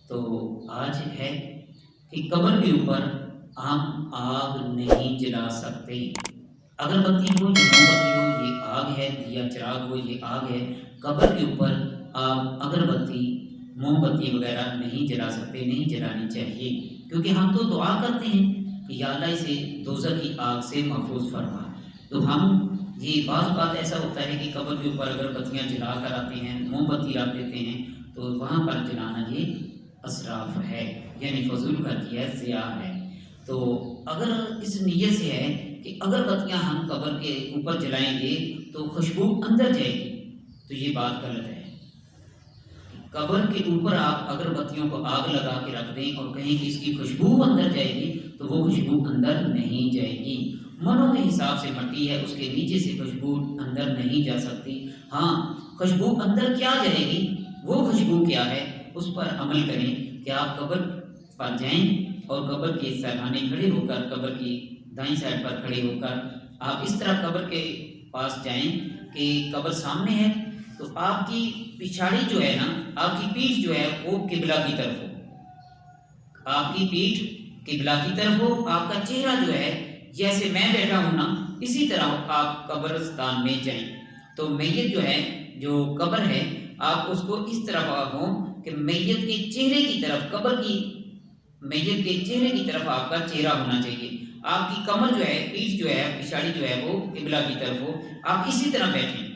تو آج ہے کہ قبر کے اوپر ہم آگ نہیں جلا سکتے۔ اگربتی ہو یا موم بتی ہو یہ آگ ہے، دیا چراغ ہو یہ آگ ہے۔ قبر کے اوپر آپ اگربتی موم بتی وغیرہ نہیں جلا سکتے، نہیں جلانی چاہیے، کیونکہ ہم تو دعا کرتے ہیں کہ یا اللہ اسے دوزخ کی آگ سے محفوظ فرما۔ تو ہم یہ بعض بات ایسا ہوتا ہے کہ قبر کے اوپر اگربتیاں جلا کر آتے ہیں، موم بتی رکھ دیتے ہیں، تو وہاں پر جلانا یہ اسراف ہے، یعنی فضول خرچی ہے، ضیاع ہے۔ تو اگر اس نیت سے ہے کہ اگربتیاں ہم قبر کے اوپر جلائیں گے تو خوشبو اندر جائے گی، تو یہ بات غلط ہے۔ قبر کے اوپر آپ اگربتیوں کو آگ لگا کے رکھ دیں اور کہیں کہ اس کی خوشبو اندر جائے گی، تو وہ خوشبو اندر نہیں جائے گی۔ منوں کے حساب سے مٹی ہے، اس کے نیچے سے خوشبو اندر نہیں جا سکتی۔ ہاں، خوشبو اندر کیا جائے گی، وہ خوشبو کیا ہے، اس پر عمل کریں کہ آپ قبر پر جائیں اور قبر کے سرحانے کھڑے ہو کر، قبر کی دائیں سائڈ پر کھڑے ہو کر آپ اس طرح قبر کے پاس جائیں کہ قبر سامنے ہے، تو آپ کی پچھاڑی جو ہے نا، آپ کی پیٹھ جو ہے وہ قبلہ کی طرف ہو، آپ کی پیٹھ قبلہ کی طرف ہو، آپ کا چہرہ جو ہے جیسے میں بیٹھا ہوں نا، اسی طرح آپ قبرستان میں جائیں۔ تو میت جو ہے، جو قبر ہے، آپ اس کو اس طرح ہوں کہ میت کے چہرے کی طرف، قبر کی میت کے چہرے کی طرف آپ کا چہرہ ہونا چاہیے۔ آپ کی کمر جو ہے، پیٹھ جو ہے، پچھاڑی جو ہے وہ قبلہ کی طرف ہو، آپ اسی طرح بیٹھیں۔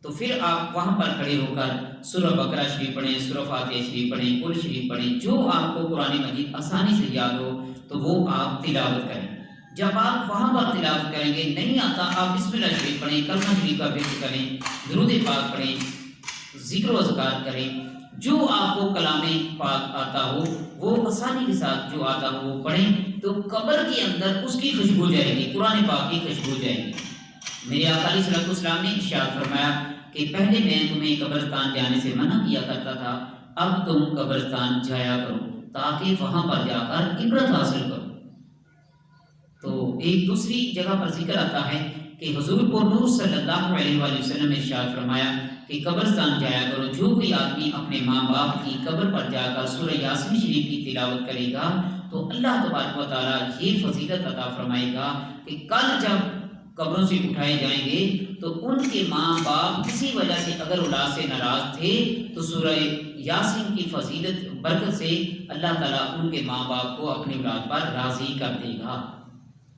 تو پھر آپ وہاں پر کھڑے ہو کر سورہ بقرہ شریف پڑھیں، سورہ فاتحہ شریف پڑھیں، قل شریف پڑھیں، جو آپ کو قرآن مجید آسانی سے یاد ہو تو وہ آپ تلاوت کریں۔ جب آپ وہاں پر تلاوت کریں گے، نہیں آتا آپ بسم اللہ شریف پڑھیں، کلمہ شریف کا ذکر کریں، درود پاک پڑھیں، ذکر و اذکار کریں، جو آپ کو کلام پاک آتا ہو وہ آسانی کے ساتھ جو آتا ہو وہ پڑھیں، تو قبر کے اندر اس کی خوشبو جائے گی، قرآن پاک کی خوشبو جائے گی۔ میرے آقا علیہ الصلوۃ والسلام نے ارشاد فرمایا کہ پہلے میں تمہیں قبرستان جانے سے منع کیا کرتا تھا، اب تم قبرستان جایا کرو تاکہ وہاں پر جا کر عبرت حاصل کرو۔ تو ایک دوسری جگہ پر ذکر آتا ہے کہ حضور نور صلی اللہ علیہ وآلہ وسلم نے ارشاد فرمایا کہ قبرستان جایا کرو، جو کوئی آدمی اپنے ماں باپ کی قبر پر جا کر سورہ یاسین شریف کی تلاوت کرے گا تو اللہ تبارک و تعالیٰ یہ فضیلت عطا فرمائے گا کہ کل جب قبروں سے اٹھائے جائیں گے تو ان کے ماں باپ کسی وجہ سے اگر اولاد سے ناراض تھے تو سورہ یاسین کی فضیلت برکت سے اللہ تعالیٰ ان کے ماں باپ کو اپنی اولاد پر راضی کر دے گا۔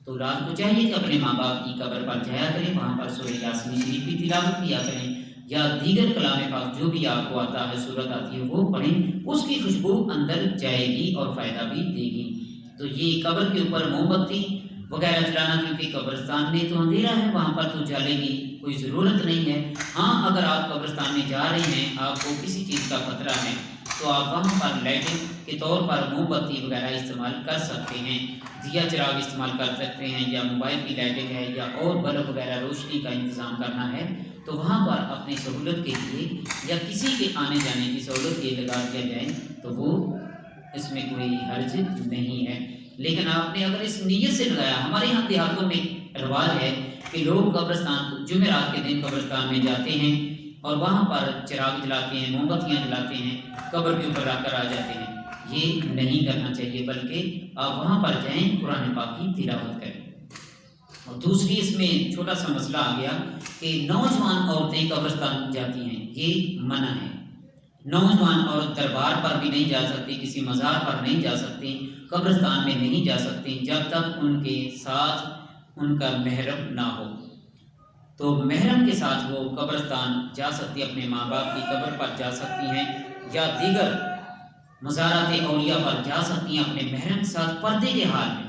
تو اولاد کو چاہیے کہ اپنے ماں باپ کی قبر پر جایا کریں، وہاں پر سورہ یاسین شریف کی تلاوت کیا کریں، یا دیگر کلام پاک جو بھی آپ کو آتا ہے، صورت آتی ہے وہ پڑھیں، اس کی خوشبو اندر جائے گی اور فائدہ بھی دے گی۔ تو یہ قبر کے اوپر موم بتی وغیرہ جلانا، کیونکہ قبرستان میں تو اندھیرا ہے، وہاں پر تو جلے گی، کوئی ضرورت نہیں ہے۔ ہاں، اگر آپ قبرستان میں جا رہے ہیں، آپ کو کسی چیز کا خطرہ ہے تو آپ وہاں پر لائٹنگ کے طور پر موم بتی وغیرہ استعمال کر سکتے ہیں، دیا چراغ استعمال کر سکتے ہیں، یا موبائل کی لائٹنگ ہے یا اور بلب وغیرہ روشنی کا انتظام کرنا ہے تو وہاں پر اپنی سہولت کے لیے یا کسی کے آنے جانے کی سہولت کے لیے لگا دیا جائے تو وہ اس میں کوئی حرج نہیں ہے۔ لیکن آپ نے اگر اس نیت سے لگایا، ہمارے یہاں دیہاتوں میں رواج ہے کہ لوگ قبرستان جمعرات کے دن قبرستان میں جاتے ہیں اور وہاں پر چراغ جلاتے ہیں، موم بتیاں جلاتے ہیں، قبر کے اوپر رکھ کر آ جاتے ہیں۔ یہ نہیں کرنا چاہیے، بلکہ آپ وہاں پر جائیں، قرآن پاک کی تلاوت کریں۔ اور دوسری اس میں چھوٹا سا مسئلہ آ گیا کہ نوجوان عورتیں قبرستان جاتی ہیں، یہ منع ہے۔ نوجوان عورت دربار پر بھی نہیں جا سکتی، کسی مزار پر نہیں جا سکتی، قبرستان میں نہیں جا سکتی جب تک ان کے ساتھ ان کا محرم نہ ہو۔ تو محرم کے ساتھ وہ قبرستان جا سکتی، اپنے ماں باپ کی قبر پر جا سکتی ہیں، یا دیگر مزارات اولیاء پر جا سکتی ہیں اپنے محرم کے ساتھ، پردے کے حال میں،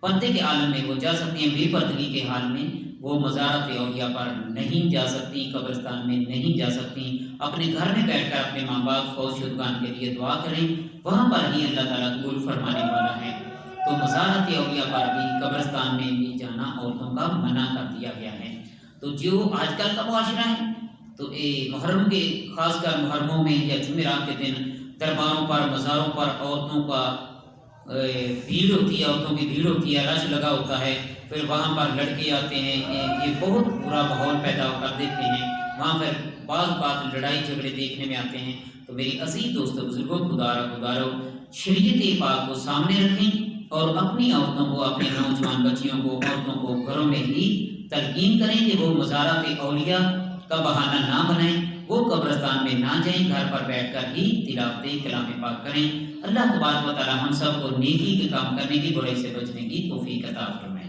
پردے کے عالم میں وہ جا سکتی ہیں، بے پردگی کے حال میں وہ مزارات اولیاء پر نہیں جا سکتی، قبرستان میں نہیں جا سکتی۔ اپنے گھر میں بیٹھ کر اپنے ماں باپ فوت شدگان کے لیے دعا کریں، وہاں پر ہی اللہ تعالیٰ قبول فرمانے والا ہے۔ تو مزارات اولیاء پر بھی، قبرستان میں بھی جانا عورتوں کا منع کر دیا گیا ہے۔ تو جو آج کل کا معاشرہ ہے، تو محرم کے خاص کر محرموں میں یا جمعرات کے دن درباروں پر، مزاروں پر عورتوں کا بھیڑ ہوتی ہے، عورتوں کی بھیڑ ہوتی ہے، رش لگا ہوتا ہے، پھر وہاں پر لڑکے آتے ہیں، یہ بہت برا ماحول پیدا کر دیتے ہیں، وہاں پر بعض بات لڑائی جھگڑے دیکھنے میں آتے ہیں۔ تو میری عزیز دوستوں بزرگوں، خدارو شریعت پاک کو سامنے رکھیں اور اپنی عورتوں کو، اپنے نوجوان بچیوں کو، عورتوں کو گھروں میں ہی تلقین کریں کہ وہ مزارات اولیاء کا بہانہ نہ بنائیں، وہ قبرستان میں نہ جائیں، گھر پر بیٹھ کر ہی تلاوت کلام پاک کریں۔ اللہ تبارک و تعالی ہم سب کو نیکی کے کام کرنے کی، برائی سے بچنے کی توفیق عطا فرمائے۔